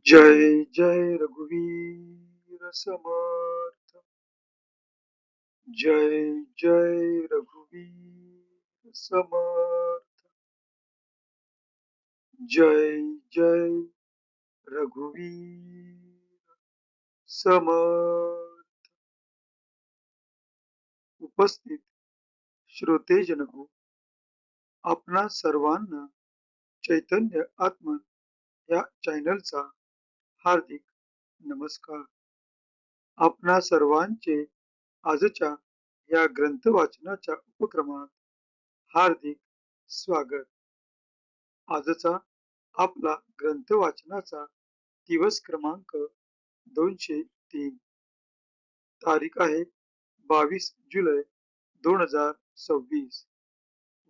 जय जय रघुवीर समर्थ। जय जय रघुवीर समर्थ। जय जय रघुवीर समर्थ। उपस्थित श्रोतेजन हो, आपणा सर्वांना चैतन्य आत्मन या चॅनलचा हार्दिक नमस्कार। आपणा सर्वांचे आजच्या या ग्रंथ वाचनाच्या उपक्रमात हार्दिक स्वागत। आजचा आपला ग्रंथ वाचनाचा दिवस क्रमांक 203, तारीख आहे 22 जुलै 2026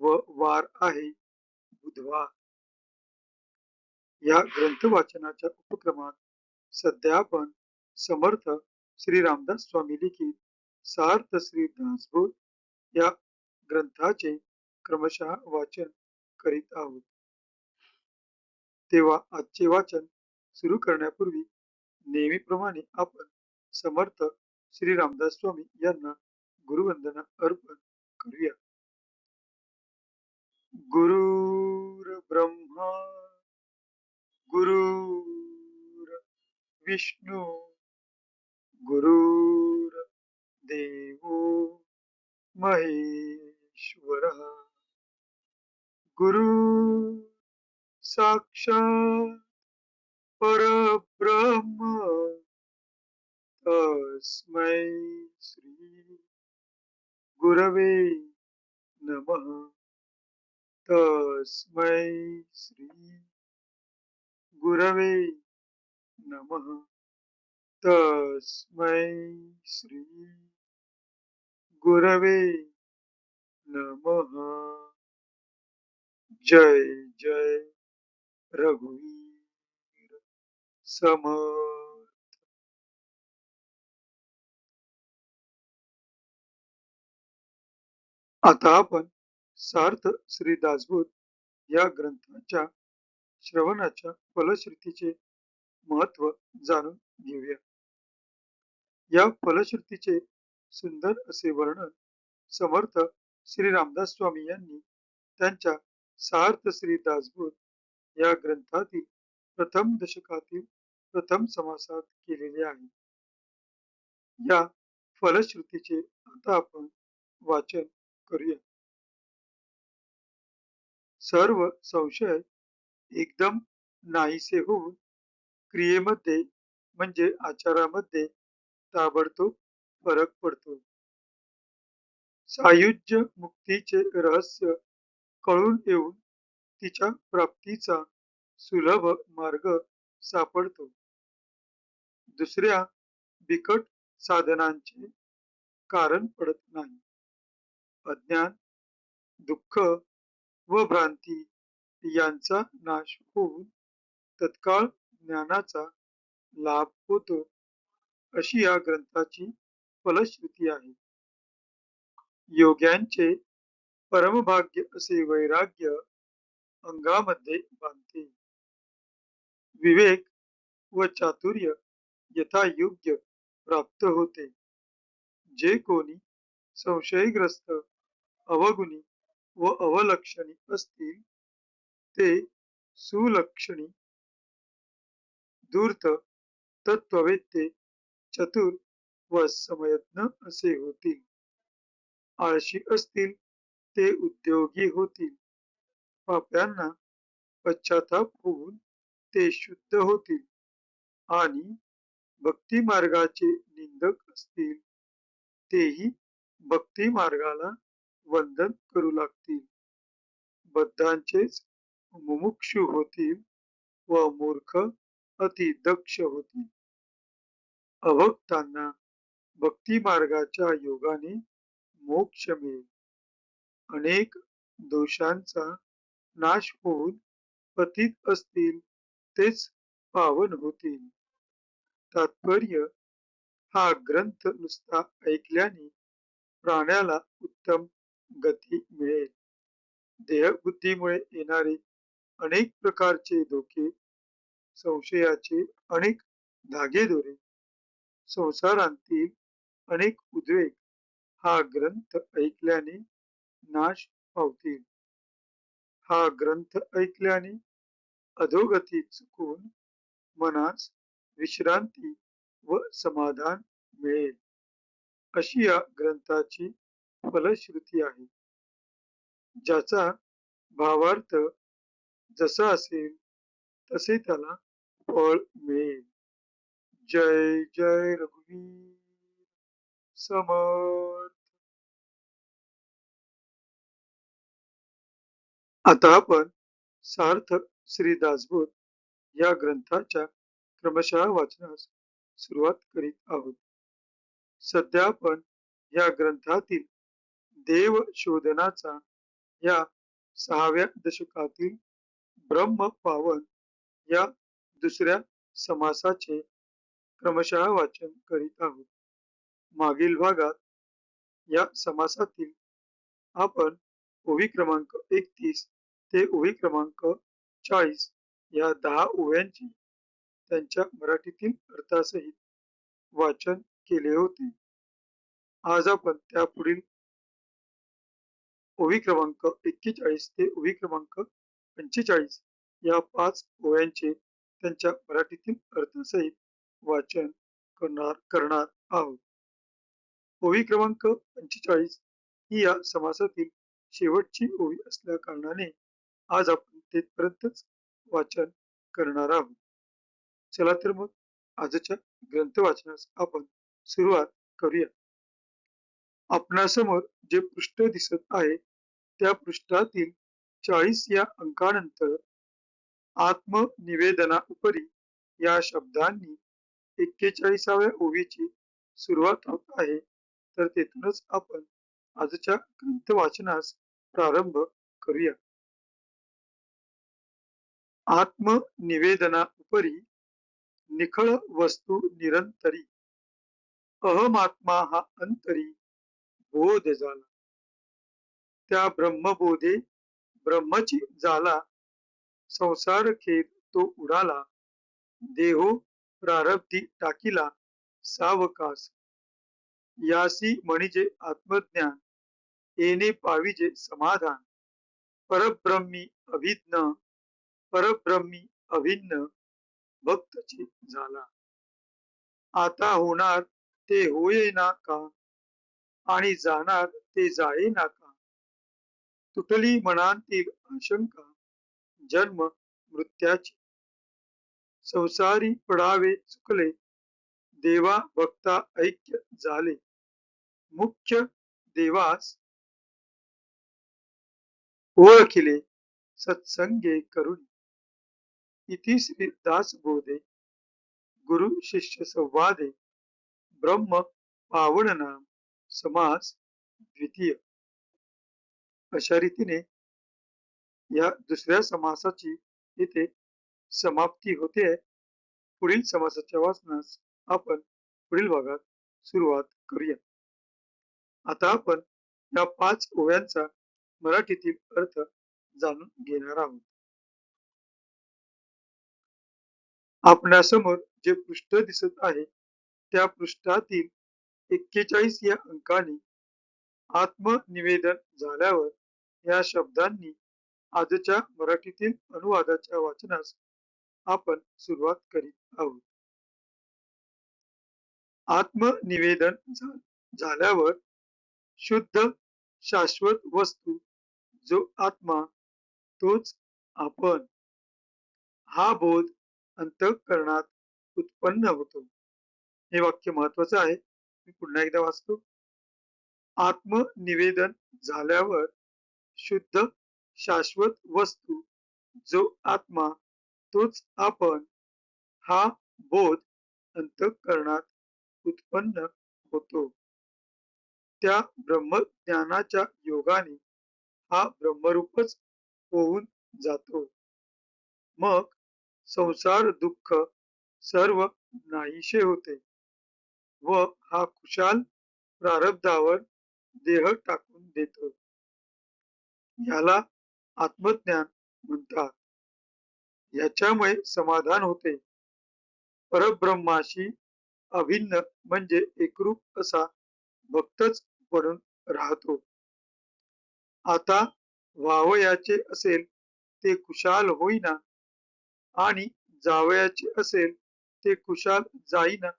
व वार आहे बुधवार। या ग्रंथ वाचनाच्या उपक्रमात सध्या आपण समर्थ श्री रामदास स्वामी लिखित सार्थ श्री दासबोध या ग्रंथाचे क्रमशः वाचन करीत आहोत। तेव्हा आजचे वाचन सुरू करण्यापूर्वी नेहमीप्रमाणे आपण समर्थ श्री रामदास स्वामी यांना गुरुवंदना अर्पण करूया। गुरुर ब्रह्मा गुरुर विष्णू गुरुर देवो महेश्वरः गुरु साक्षात परब्रह्म तस्मै श्री गुरवे नमः। तस्मै श्री गुरवे नमः। तस्मै श्री गुरवे नमः। जय जय रघुवीर समर्थ। आता आपण सार्थ श्री दासबोध या ग्रंथाच्या श्रवणाच्या फलश्रुतीचे महत्व जाणून घेऊया। या फलश्रुतीचे सुंदर असे वर्णन समर्थ श्री रामदास स्वामी यांनी त्यांच्या सार्थ श्री दासबोध या ग्रंथातील प्रथम दशकातील प्रथम समासात केलेले आहे। या फलश्रुतीचे आता आपण वाचन करूया। सर्व संशय एकदम नाहीसे होऊन क्रियेमध्ये म्हणजे आचारामध्ये ताबडतोब फरक पडतो। सायुज्य मुक्तीचे रहस्य कळून येऊन तिच्या प्राप्तीचा सुलभ मार्ग सापडतो। दुसऱ्या बिकट साधनांचे कारण पडत नाही। अज्ञान दुःख व भ्रांती यांचा नाश होऊन तत्काळ ज्ञानाचा लाभ होतो, अशी या ग्रंथाची फलश्रुती आहे। योग्यांचे परमभाग्य असे वैराग्य अंगामध्ये बांधते। विवेक व चातुर्य यथायोग्य प्राप्त होते। जे कोणी संशयग्रस्त अवगुणी व अवलक्षणी असतील ते सुलक्षणी धूर्त तत्ववेत्ते चतुर व समयज्ञ असे होतील। आळशी असतील ते उद्योगी होतील। पाप्यांना पश्चाताप होऊन ते शुद्ध होतील आणि भक्ती मार्गाचे निंदक असतील तेही भक्ती मार्गाला वंदन करू लागतील। बद्धांचेच मुमुक्षु होतील व मूर्ख अति दक्ष होतील। अभक्तांना भक्ती मार्गाच्या योगाने मोक्ष मिळेल। अनेक दोषांचा नाश होऊन पतित असतील तेच पावन होतील। तात्पर्य, हा ग्रंथ नुसता ऐकल्याने प्राण्याला उत्तम गती मिळेल। देहबुद्धीमुळे येणारे अनेक प्रकारचे धोके संशयाचे अनेक धागेदोरे, संसारांतील अनेक उद्वेग हा ग्रंथ ऐकल्याने नाश पावतील. हा ग्रंथ ऐकल्याने अधोगती चुकून मनास विश्रांती व समाधान मिळेल, अशी या ग्रंथाची फलश्रुती आहे. ज्याचा भावार्थ जसा असेल तसे त्याला फळ मिळेल. जय जय रघुवीर समर्थ. आता आपण सार्थ श्री दासबोध या ग्रंथाच्या क्रमशः वाचनास सुरुवात करीत आहोत. सध्या आपण या ग्रंथातील देव शोधनाचा या 6व्या दशकातील ब्रह्म पावन या दुसऱ्या समासाचे क्रमशः वाचन करीत आहोत. मागील भागात या समासातील आपण ओवी क्रमांक 31 ते ओवी क्रमांक 40 या 10 ओव्यांची त्यांच्या मराठीतील अर्थासहित वाचन केले होते. आज आपण त्या पुढील ओवी क्रमांक 41 ते ओवी क्रमांक 45 या 5 ओव्यांचे त्यांच्या मराठीतील अर्थासहित वाचन करणार आहोत. ओवी क्रमांक 45 ही या समासातील शेवटची ओवी असल्या कारणाने आज आपण तेथपर्यंतच वाचन करणार आहोत. चला तर मग आजच्या ग्रंथ वाचनास आपण सुरुवात करूया. आपणासमोर जे पृष्ठ दिसत आहे त्या पृष्ठातील 40 या अंकानंतर आत्मनिवेदना उपरी या शब्दांनी 41व्या ओवीची सुरुवात होत आहे. तर तेथूनच आपण आजच्या ग्रंथ वाचनास प्रारंभ करूया. आत्मनिवेदना उपरी निखळ वस्तू निरंतरी, अहमात्मा हा अंतरी बोध झाला. त्या ब्रह्मबोधे ब्रह्मची झाला, संसार खेद तो उडाला, देहो प्रारब्धी टाकीला सावकाश. यासी म्हणजे आत्मज्ञान, येणे पाविजे समाधान, परब्रह्मी अभिज्ञ, परब्रह्मी अभिन्न भक्तची झाला. आता होणार ते होईना का, आणि जाणार ते जाईना का, तुटली मनांतील आशंका जन्म मृत्याची. संसारी पडावे चुकले, देवा भक्ता ऐक्य झाले, मुख्य देवास ओळखिले सत्संगे करून. इति श्री दासबोधे गुरु शिष्य संवादे ब्रह्म पावन नाम समास द्वितीय. अशा रीतीने या दुसऱ्या समासाची इथे समाप्ती होते. पुढील समासाच्या वाचनास आपण पुढील भागात सुरुवात करूया. आता आपण या 5 ओव्यांचा मराठीतील अर्थ जाणून घेणार आहोत. आपणासमोर जे पृष्ठ दिसत आहे त्या पृष्ठातील 41 या अंकाने आत्मनिवेदन झाल्यावर या शब्दांनी आजच्या मराठीतील अनुवादाच्या वाचनास आपण सुरुवात करीत आहोत. आत्मनिवेदन झाल्यावर शुद्ध शाश्वत वस्तू जो आत्मा तोच आपण हा बोध अंतःकरणात उत्पन्न होतो. हे वाक्य महत्वाचं आहे. मी पुन्हा एकदा वाचतो. आत्मनिवेदन झाल्यावर शुद्ध शाश्वत वस्तू जो आत्मा तोच आपण हा बोध अंतःकरणात उत्पन्न होतो. त्या ब्रह्मज्ञानाच्या योगाने हा ब्रह्मरूपच होऊन जातो. मग संसार दुःख सर्व नाहीशे होते व हा खुशाल प्रारब्धावर देह टाकून देतो. याला आत्मज्ञान म्हणतात. याच्यामुळे समाधान होते. परब्रह्माशी अभिन्न म्हणजे एकरूप असा भक्तच बनून राहतो. आता व्हावयाचे असेल ते कुशाल होईना आणि जावयाचे असेल ते कुशाल जाईना.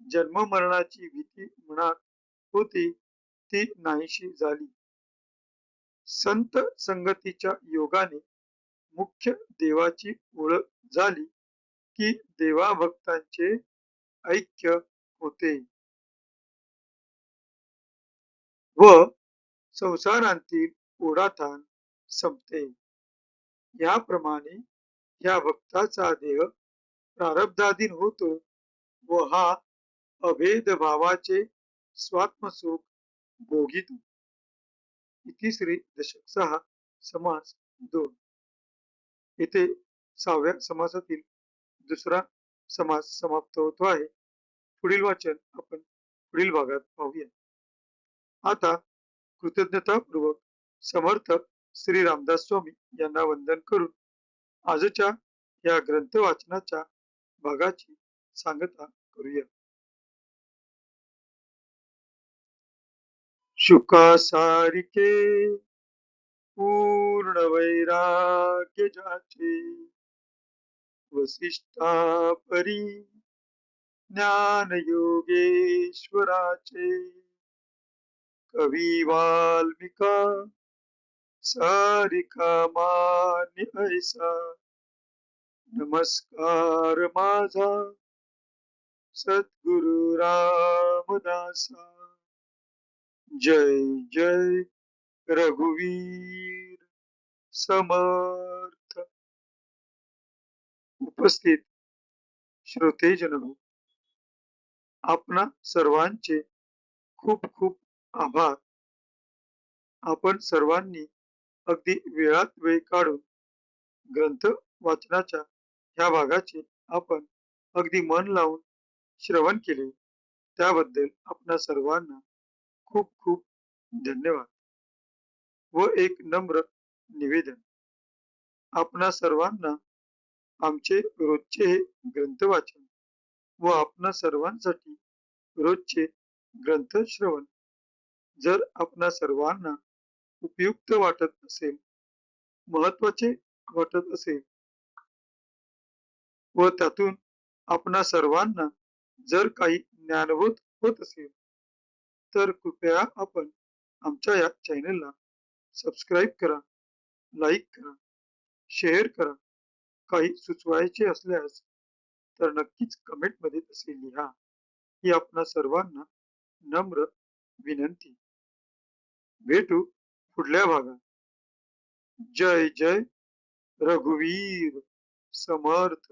जन्म मरणाची भीती मनात होती ती नाहीशी झाली. संत संगतीच्या योगाने मुख्य देवाची ओळख झाली की देवाभक्तांचे ऐक्य होते व संसारांतील ओढाताण संपते. याप्रमाणे या भक्ताचा देह प्रारब्धाधीन होतो व हा अभेद भावाचे स्वात्मसुख भोगितो. इतिश्री दशक 6 समास 2. इथे 6व्या समासातील दुसरा समास समाप्त होतो आहे. पुढील वाचन आपण पुढील भागात पाहूया. आता कृतज्ञतापूर्वक समर्थ श्री रामदास स्वामी यांना वंदन करून आजच्या या ग्रंथ वाचनाच्या भागाची सांगता करूया. शुकासारिके पूर्ण वैराग्य जाचे वसिष्ठा परी ज्ञान योगेश्वराचे कवी वाल्मिका सारिका मान्य ऐसा नमस्कार माझा सद्गुरु रामदासा. जय जय रघुवीर समर्थ. उपस्थित श्रोतेजन हो, आपणा सर्वांचे खूप खूप आभार. आपण सर्वांनी अगदी वेळात वेळ काढून ग्रंथ वाचनाच्या ह्या भागाचे आपण अगदी मन लावून श्रवण केले त्याबद्दल आपणा सर्वांना खूप खूप धन्यवाद व एक नम्र निवेदन. आपणा सर्वांना आमचे रोजचे हे ग्रंथ वाचन व आपणा सर्वांसाठी रोजचे ग्रंथ श्रवण जर आपणा सर्वांना उपयुक्त वाटत असेल, महत्वाचे वाटत असेल व त्यातून आपणा सर्वांना जर काही ज्ञानभूत होत असेल तर कृपया आपण आमच्या या चॅनलला सबस्क्राईब करा, लाईक करा, शेअर करा. काही सुचवायचे असल्यास तर नक्कीच कमेंटमध्ये तसे लिहा. ही आपणा सर्वांना नम्र विनंती. भेटू पुढल्या भागात. जय जय रघुवीर समर्थ.